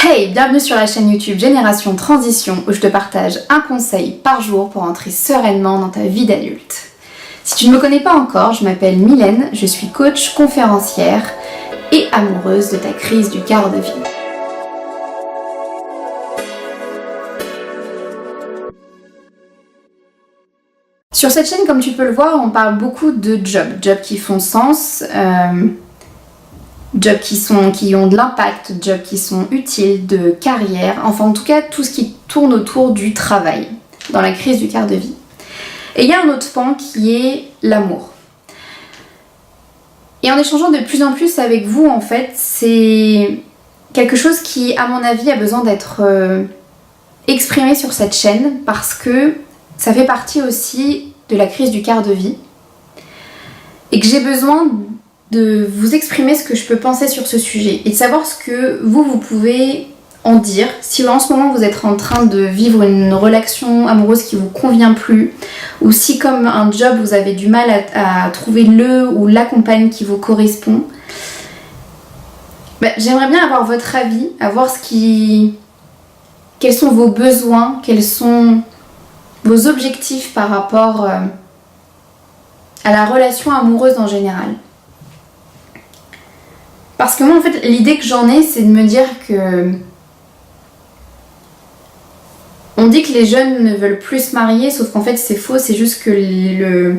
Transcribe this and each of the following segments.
Hey, bienvenue sur la chaîne YouTube Génération Transition où je te partage un conseil par jour pour entrer sereinement dans ta vie d'adulte. Si tu ne me connais pas encore, je m'appelle Mylène, je suis coach, conférencière et amoureuse de ta crise du quart de vie. Sur cette chaîne, comme tu peux le voir, on parle beaucoup de jobs qui font sens, jobs qui ont de l'impact, jobs qui sont utiles, de carrière, enfin en tout cas tout ce qui tourne autour du travail dans la crise du quart de vie. Et il y a un autre pan qui est l'amour. Et en échangeant de plus en plus avec vous, en fait, c'est quelque chose qui, à mon avis, a besoin d'être exprimé sur cette chaîne parce que ça fait partie aussi de la crise du quart de vie et que j'ai besoin de vous exprimer ce que je peux penser sur ce sujet et de savoir ce que vous pouvez en dire. Si en ce moment vous êtes en train de vivre une relation amoureuse qui vous convient plus, ou si comme un job vous avez du mal à trouver le ou la compagne qui vous correspond, j'aimerais bien avoir votre avis, avoir quels sont vos besoins, quels sont vos objectifs par rapport à la relation amoureuse en général. Parce que moi, en fait, l'idée que j'en ai, c'est de me dire que on dit que les jeunes ne veulent plus se marier, sauf qu'en fait, c'est faux. C'est juste que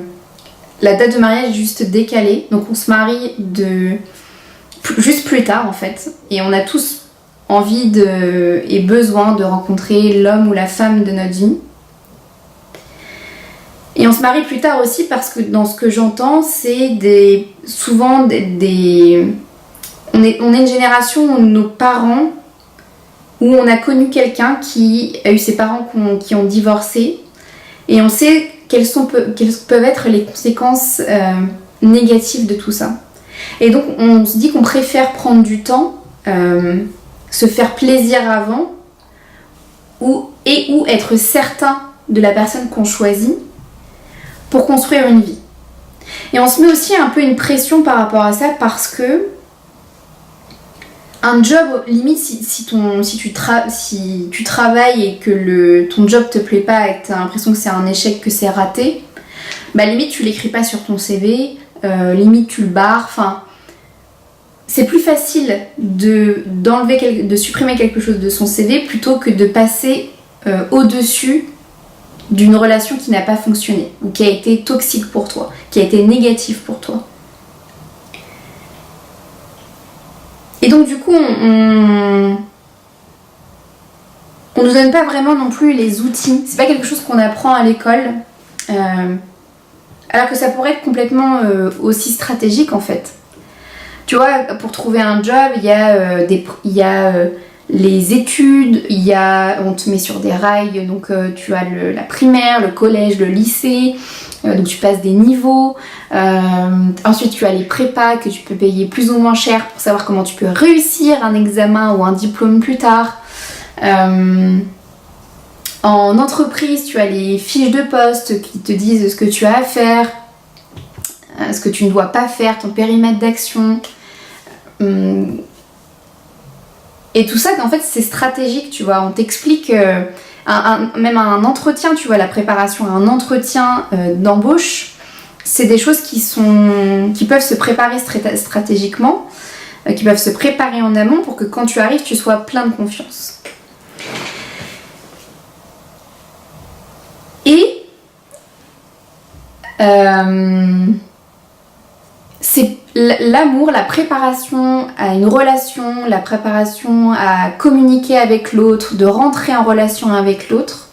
la date de mariage est juste décalée. Donc, on se marie juste plus tard, en fait. Et on a tous envie et besoin de rencontrer l'homme ou la femme de notre vie. Et on se marie plus tard aussi parce que dans ce que j'entends, c'est souvent on est une génération où nos parents, où on a connu quelqu'un qui a eu ses parents qui ont divorcé et on sait quelles peuvent être les conséquences négatives de tout ça. Et donc on se dit qu'on préfère prendre du temps, se faire plaisir avant ou être certain de la personne qu'on choisit pour construire une vie. Et on se met aussi un peu une pression par rapport à ça parce que un job, limite, si tu travailles et que ton job te plaît pas et que tu as l'impression que c'est un échec, que c'est raté, limite tu l'écris pas sur ton CV, limite tu le barres, enfin c'est plus facile de supprimer quelque chose de son CV plutôt que de passer au-dessus d'une relation qui n'a pas fonctionné ou qui a été toxique pour toi, qui a été négative pour toi. Et donc du coup, on nous donne pas vraiment non plus les outils. C'est pas quelque chose qu'on apprend à l'école, alors que ça pourrait être complètement aussi stratégique en fait. Tu vois, pour trouver un job, il y a les études, on te met sur des rails, donc tu as la primaire, le collège, le lycée, donc tu passes des niveaux, ensuite tu as les prépas que tu peux payer plus ou moins cher pour savoir comment tu peux réussir un examen ou un diplôme plus tard. En entreprise, tu as les fiches de poste qui te disent ce que tu as à faire, ce que tu ne dois pas faire, ton périmètre d'action. Et tout ça, en fait, c'est stratégique, tu vois. On t'explique, même à un entretien, tu vois, la préparation à un entretien d'embauche, c'est des choses qui peuvent se préparer stratégiquement, qui peuvent se préparer en amont pour que quand tu arrives, tu sois plein de confiance. Et c'est l'amour, la préparation à une relation, la préparation à communiquer avec l'autre, de rentrer en relation avec l'autre,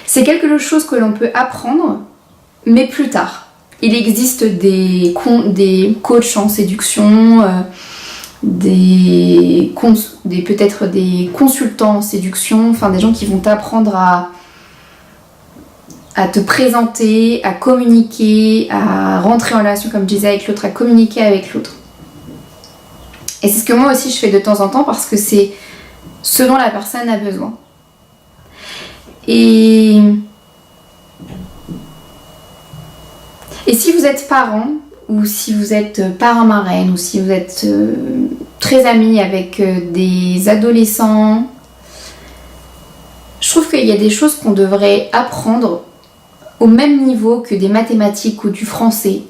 c'est quelque chose que l'on peut apprendre, mais plus tard. Il existe des coachs en séduction, peut-être des consultants en séduction, enfin des gens qui vont t'apprendre à te présenter, à communiquer, à rentrer en relation, comme je disais, avec l'autre, à communiquer avec l'autre. Et c'est ce que moi aussi je fais de temps en temps parce que c'est ce dont la personne a besoin. Et si vous êtes parent ou si vous êtes parrain-marraine, ou si vous êtes très amis avec des adolescents, je trouve qu'il y a des choses qu'on devrait apprendre au même niveau que des mathématiques ou du français,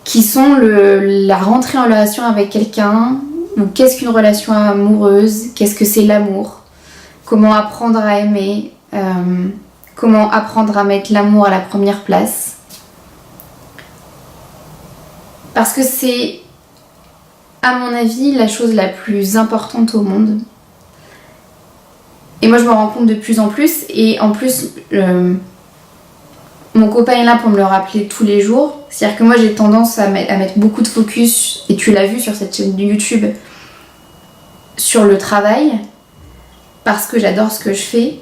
qui sont la rentrée en relation avec quelqu'un, ou qu'est-ce qu'une relation amoureuse, qu'est-ce que c'est l'amour, comment apprendre à aimer, comment apprendre à mettre l'amour à la première place. Parce que c'est, à mon avis, la chose la plus importante au monde. Et moi je me rends compte de plus en plus, et en plus mon copain est là pour me le rappeler tous les jours. C'est-à-dire que moi j'ai tendance à mettre beaucoup de focus, et tu l'as vu sur cette chaîne de YouTube, sur le travail, parce que j'adore ce que je fais.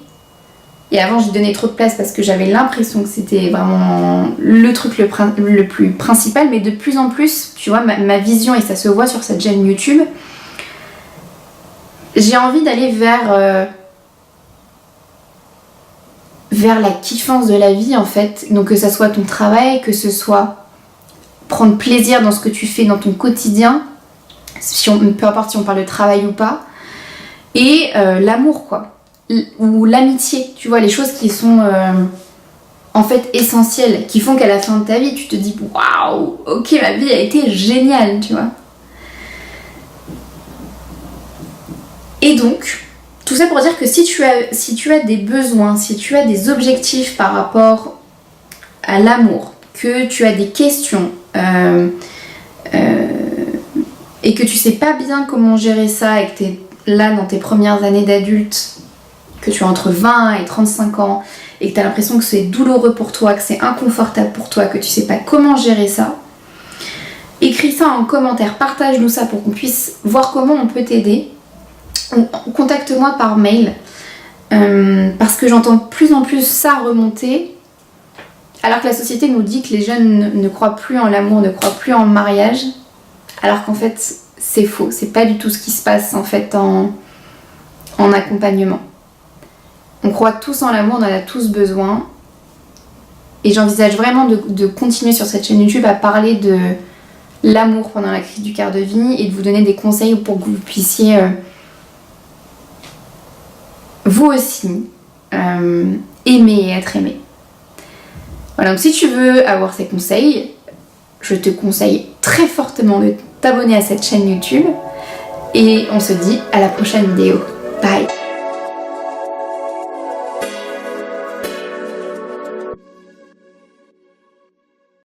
Et avant j'ai donné trop de place parce que j'avais l'impression que c'était vraiment le truc le plus principal, mais de plus en plus, tu vois, ma vision, et ça se voit sur cette chaîne YouTube, j'ai envie d'aller vers la kiffance de la vie en fait. Donc que ça soit ton travail, que ce soit prendre plaisir dans ce que tu fais dans ton quotidien, peu importe si on parle de travail ou pas, et l'amour quoi, ou l'amitié, tu vois, les choses qui sont en fait essentielles, qui font qu'à la fin de ta vie tu te dis waouh, ok, ma vie a été géniale, tu vois. Et donc tout ça pour dire que si tu as des besoins, si tu as des objectifs par rapport à l'amour, que tu as des questions et que tu sais pas bien comment gérer ça, et que tu es là dans tes premières années d'adulte, que tu as entre 20 et 35 ans, et que tu as l'impression que c'est douloureux pour toi, que c'est inconfortable pour toi, que tu sais pas comment gérer ça, écris ça en commentaire, partage-nous ça pour qu'on puisse voir comment on peut t'aider. Contacte-moi par mail, parce que j'entends de plus en plus ça remonter, alors que la société nous dit que les jeunes ne croient plus en l'amour, ne croient plus en mariage, alors qu'en fait c'est faux, c'est pas du tout ce qui se passe en fait en accompagnement. On croit tous en l'amour, on en a tous besoin, et j'envisage vraiment de continuer sur cette chaîne YouTube à parler de l'amour pendant la crise du quart de vie, et de vous donner des conseils pour que vous puissiez vous aussi aimer et être aimé. Voilà, donc si tu veux avoir ces conseils, je te conseille très fortement de t'abonner à cette chaîne YouTube, et on se dit à la prochaine vidéo.